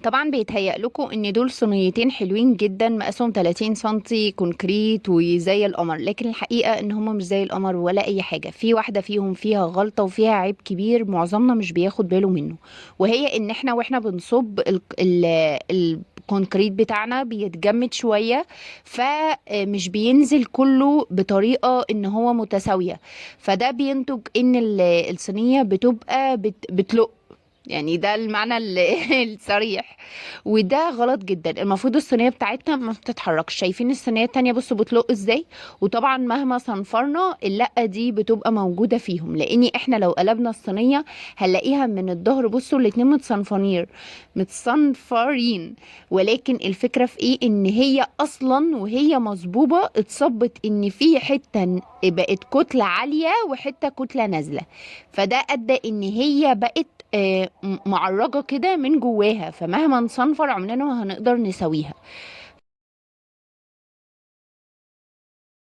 طبعا بيتهيأ لكم ان دول صينيتين حلوين جدا مقاسهم 30 سنتي كونكريت وزي القمر، لكن الحقيقة ان هم مش زي القمر ولا اي حاجة. في واحدة فيهم فيها غلطة وفيها عيب كبير معظمنا مش بياخد باله منه، وهي ان احنا واحنا بنصب الكونكريت بتاعنا بيتجمد شوية، فمش بينزل كله بطريقة ان هو متساوية، فده بينتج ان الصينية بتبقى بتلق. يعني ده المعنى الصريح، وده غلط جدا. المفروض الصينية بتاعتنا ما بتتحركش. شايفين الصينية التانية بصوا بتلق ازاي؟ وطبعا مهما صنفرنا اللقة دي بتبقى موجودة فيهم، لاني احنا لو قلبنا الصينية هنلاقيها من الظهر بصوا الاتنين متصنفرين متصنفرين. ولكن الفكرة في ايه؟ ان هي اصلا وهي مصبوبة اتصبت ان في حتة بقت كتلة عالية وحتة كتلة نازلة، فده ادى ان هي بقت معرجة كده من جواها، فمهما نصنفر عمرنا ما هنقدر نسويها.